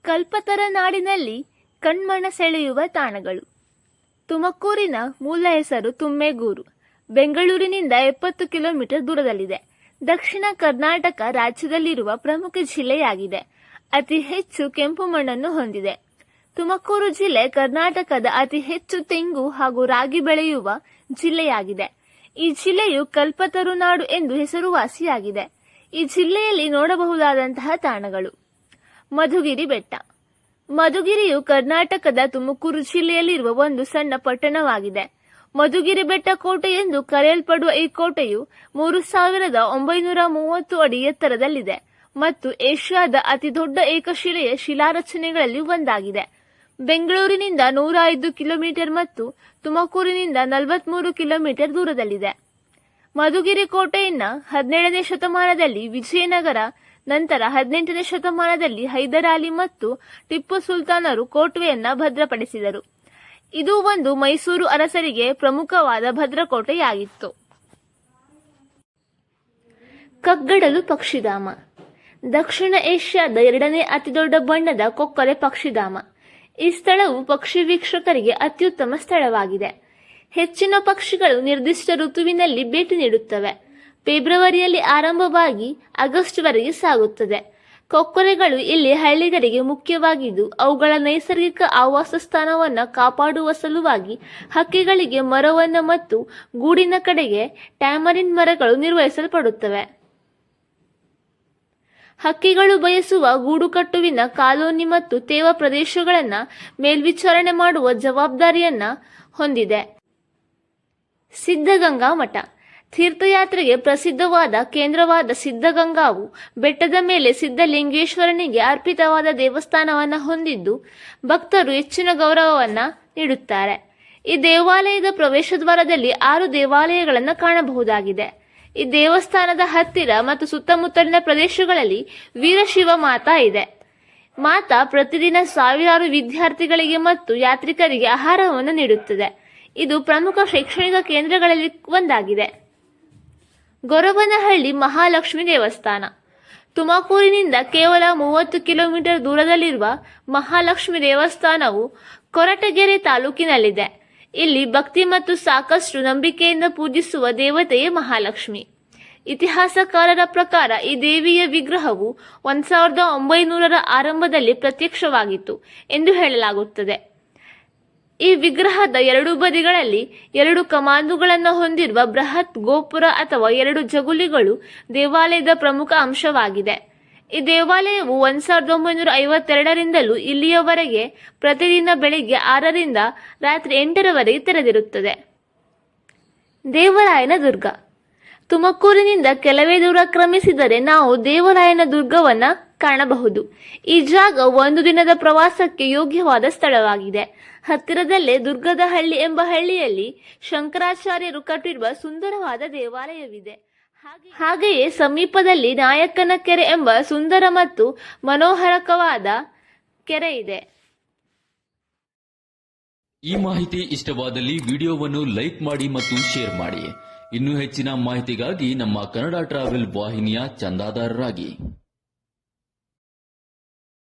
ಕಲ್ಪತರ ನಾಡಿನಲ್ಲಿ ಕಣ್ಮನ ಸೆಳೆಯುವ ತಾಣಗಳು. ತುಮಕೂರಿನ ಮೂಲ ಹೆಸರು ತುಮ್ಮೇಗೂರು. ಬೆಂಗಳೂರಿನಿಂದ 70 ಕಿಲೋಮೀಟರ್ ದೂರದಲ್ಲಿದೆ. ದಕ್ಷಿಣ ಕರ್ನಾಟಕ ರಾಜ್ಯದಲ್ಲಿರುವ ಪ್ರಮುಖ ಜಿಲ್ಲೆಯಾಗಿದೆ. ಅತಿ ಹೆಚ್ಚು ಕೆಂಪು ಮಣ್ಣನ್ನು ಹೊಂದಿದೆ. ತುಮಕೂರು ಜಿಲ್ಲೆ ಕರ್ನಾಟಕದ ಅತಿ ಹೆಚ್ಚು ತೆಂಗು ಹಾಗೂ ರಾಗಿ ಬೆಳೆಯುವ ಜಿಲ್ಲೆಯಾಗಿದೆ. ಈ ಜಿಲ್ಲೆಯು ಕಲ್ಪತರು ನಾಡು ಎಂದು ಹೆಸರುವಾಸಿಯಾಗಿದೆ. ಈ ಜಿಲ್ಲೆಯಲ್ಲಿ ನೋಡಬಹುದಾದಂತಹ ತಾಣಗಳು: ಮಧುಗಿರಿ ಬೆಟ್ಟ. ಮಧುಗಿರಿಯು ಕರ್ನಾಟಕದ ತುಮಕೂರು ಜಿಲ್ಲೆಯಲ್ಲಿರುವ ಒಂದು ಸಣ್ಣ ಪಟ್ಟಣವಾಗಿದೆ. ಮಧುಗಿರಿ ಬೆಟ್ಟ ಕೋಟೆ ಎಂದು ಕರೆಯಲ್ಪಡುವ ಈ ಕೋಟೆಯು 3930 ಅಡಿ ಎತ್ತರದಲ್ಲಿದೆ ಮತ್ತು ಏಷ್ಯಾದ ಅತಿದೊಡ್ಡ ಏಕಶಿಲೆಯ ಶಿಲಾರಚನೆಗಳಲ್ಲಿ ಒಂದಾಗಿದೆ. ಬೆಂಗಳೂರಿನಿಂದ 105 ಕಿಲೋಮೀಟರ್ ಮತ್ತು ತುಮಕೂರಿನಿಂದ 43 ಕಿಲೋಮೀಟರ್ ದೂರದಲ್ಲಿದೆ. ಮಧುಗಿರಿ ಕೋಟೆಯನ್ನ 17ನೇ ಶತಮಾನದಲ್ಲಿ ವಿಜಯನಗರ, ನಂತರ 18ನೇ ಶತಮಾನದಲ್ಲಿ ಹೈದರಾಲಿ ಮತ್ತು ಟಿಪ್ಪು ಸುಲ್ತಾನರು ಕೋಟೆಯನ್ನ ಭದ್ರಪಡಿಸಿದರು. ಇದು ಒಂದು ಮೈಸೂರು ಅರಸರಿಗೆ ಪ್ರಮುಖವಾದ ಭದ್ರಕೋಟೆಯಾಗಿತ್ತು. ಕಗ್ಗಡಲು ಪಕ್ಷಿಧಾಮ. ದಕ್ಷಿಣ ಏಷ್ಯಾದ 2ನೇ ಅತಿದೊಡ್ಡ ಬಣ್ಣದ ಕೊಕ್ಕರೆ ಪಕ್ಷಿಧಾಮ. ಈ ಸ್ಥಳವು ಪಕ್ಷಿ ವೀಕ್ಷಕರಿಗೆ ಅತ್ಯುತ್ತಮ ಸ್ಥಳವಾಗಿದೆ. ಹೆಚ್ಚಿನ ಪಕ್ಷಿಗಳು ನಿರ್ದಿಷ್ಟ ಋತುವಿನಲ್ಲಿ ಭೇಟಿ ನೀಡುತ್ತವೆ. ಫೆಬ್ರವರಿಯಲ್ಲಿ ಆರಂಭವಾಗಿ ಆಗಸ್ಟ್ ವರೆಗೆ ಸಾಗುತ್ತದೆ. ಕೊಕ್ಕರೆಗಳು ಇಲ್ಲಿ ಹಳ್ಳಿಗರಿಗೆ ಮುಖ್ಯವಾಗಿದ್ದು, ಅವುಗಳ ನೈಸರ್ಗಿಕ ಆವಾಸ ಸ್ಥಾನವನ್ನು ಕಾಪಾಡುವ ಸಲುವಾಗಿ ಹಕ್ಕಿಗಳಿಗೆ ಮರವನ್ನು ಮತ್ತು ಗೂಡಿನ ಕಡೆಗೆ ಟ್ಯಾಮರಿನ್ ಮರಗಳು ನಿರ್ವಹಿಸಲ್ಪಡುತ್ತವೆ. ಹಕ್ಕಿಗಳು ಬಯಸುವ ಗೂಡುಕಟ್ಟುವಿನ ಕಾಲೋನಿ ಮತ್ತು ತೇವ ಪ್ರದೇಶಗಳನ್ನು ಮೇಲ್ವಿಚಾರಣೆ ಮಾಡುವ ಜವಾಬ್ದಾರಿಯನ್ನ ಹೊಂದಿದೆ. ಸಿದ್ಧಗಂಗಾ ಮಠ. ತೀರ್ಥಯಾತ್ರೆಗೆ ಪ್ರಸಿದ್ಧವಾದ ಕೇಂದ್ರವಾದ ಸಿದ್ಧಗಂಗಾವು ಬೆಟ್ಟದ ಮೇಲೆ ಸಿದ್ಧಲಿಂಗೇಶ್ವರನಿಗೆ ಅರ್ಪಿತವಾದ ದೇವಸ್ಥಾನವನ್ನು ಹೊಂದಿದ್ದು, ಭಕ್ತರು ಹೆಚ್ಚಿನ ಗೌರವವನ್ನು ನೀಡುತ್ತಾರೆ. ಈ ದೇವಾಲಯದ ಪ್ರವೇಶದ್ವಾರದಲ್ಲಿ 6 ದೇವಾಲಯಗಳನ್ನು ಕಾಣಬಹುದಾಗಿದೆ. ಈ ದೇವಸ್ಥಾನದ ಹತ್ತಿರ ಮತ್ತು ಸುತ್ತಮುತ್ತಲಿನ ಪ್ರದೇಶಗಳಲ್ಲಿ ವೀರಶಿವ ಮಾತಾ ಇದೆ. ಮಾತಾ ಪ್ರತಿದಿನ ಸಾವಿರಾರು ವಿದ್ಯಾರ್ಥಿಗಳಿಗೆ ಮತ್ತು ಯಾತ್ರಿಕರಿಗೆ ಆಹಾರವನ್ನು ನೀಡುತ್ತದೆ. ಇದು ಪ್ರಮುಖ ಶೈಕ್ಷಣಿಕ ಕೇಂದ್ರಗಳಲ್ಲಿ ಒಂದಾಗಿದೆ. ಗೊರವನಹಳ್ಳಿ ಮಹಾಲಕ್ಷ್ಮಿ ದೇವಸ್ಥಾನ. ತುಮಕೂರಿನಿಂದ ಕೇವಲ 30 ಕಿಲೋಮೀಟರ್ ದೂರದಲ್ಲಿರುವ ಮಹಾಲಕ್ಷ್ಮಿ ದೇವಸ್ಥಾನವು ಕೊರಟಗೆರೆ ತಾಲೂಕಿನಲ್ಲಿದೆ. ಇಲ್ಲಿ ಭಕ್ತಿ ಮತ್ತು ಸಾಕಷ್ಟು ನಂಬಿಕೆಯಿಂದ ಪೂಜಿಸುವ ದೇವತೆಯೇ ಮಹಾಲಕ್ಷ್ಮಿ. ಇತಿಹಾಸಕಾರರ ಪ್ರಕಾರ ಈ ದೇವಿಯ ವಿಗ್ರಹವು 1900ರ ಆರಂಭದಲ್ಲಿ ಪ್ರತ್ಯಕ್ಷವಾಗಿತ್ತು ಎಂದು ಹೇಳಲಾಗುತ್ತದೆ. ಈ ವಿಗ್ರಹದ 2 ಬದಿಗಳಲ್ಲಿ 2 ಕಮಾನುಗಳನ್ನು ಹೊಂದಿರುವ ಬೃಹತ್ ಗೋಪುರ ಅಥವಾ 2 ಜಗುಲಿಗಳು ದೇವಾಲಯದ ಪ್ರಮುಖ ಅಂಶವಾಗಿದೆ. ಈ ದೇವಾಲಯವು 1952ರಿಂದಲೂ ಇಲ್ಲಿಯವರೆಗೆ ಪ್ರತಿದಿನ ಬೆಳಿಗ್ಗೆ 6ರಿಂದ ರಾತ್ರಿ 8ರವರೆಗೆ ತೆರೆದಿರುತ್ತದೆ. ದೇವರಾಯನ ದುರ್ಗ. ತುಮಕೂರಿನಿಂದ ಕೆಲವೇ ದೂರ ಕ್ರಮಿಸಿದರೆ ನಾವು ದೇವರಾಯನ ದುರ್ಗವನ್ನ ಕಾಣಬಹುದು. ಈ ಜಾಗ ಒಂದು ದಿನದ ಪ್ರವಾಸಕ್ಕೆ ಯೋಗ್ಯವಾದ ಸ್ಥಳವಾಗಿದೆ. ಹತ್ತಿರದಲ್ಲೇ ದುರ್ಗದಹಳ್ಳಿ ಎಂಬ ಹಳ್ಳಿಯಲ್ಲಿ ಶಂಕರಾಚಾರ್ಯರು ಕಟ್ಟಿರುವ ಸುಂದರವಾದ ದೇವಾಲಯವಿದೆ. ಹಾಗೆಯೇ ಸಮೀಪದಲ್ಲಿ ನಾಯಕನ ಕೆರೆ ಎಂಬ ಸುಂದರ ಮತ್ತು ಮನೋಹರಕವಾದ ಕೆರೆ ಇದೆ. ಈ ಮಾಹಿತಿ ಇಷ್ಟವಾದಲ್ಲಿ ವಿಡಿಯೋವನ್ನು ಲೈಕ್ ಮಾಡಿ ಮತ್ತು ಶೇರ್ ಮಾಡಿ. ಇನ್ನೂ ಹೆಚ್ಚಿನ ಮಾಹಿತಿಗಾಗಿ ನಮ್ಮ ಕನ್ನಡ ಟ್ರಾವೆಲ್ ವಾಹಿನಿಯ ಚಂದಾದಾರರಾಗಿ.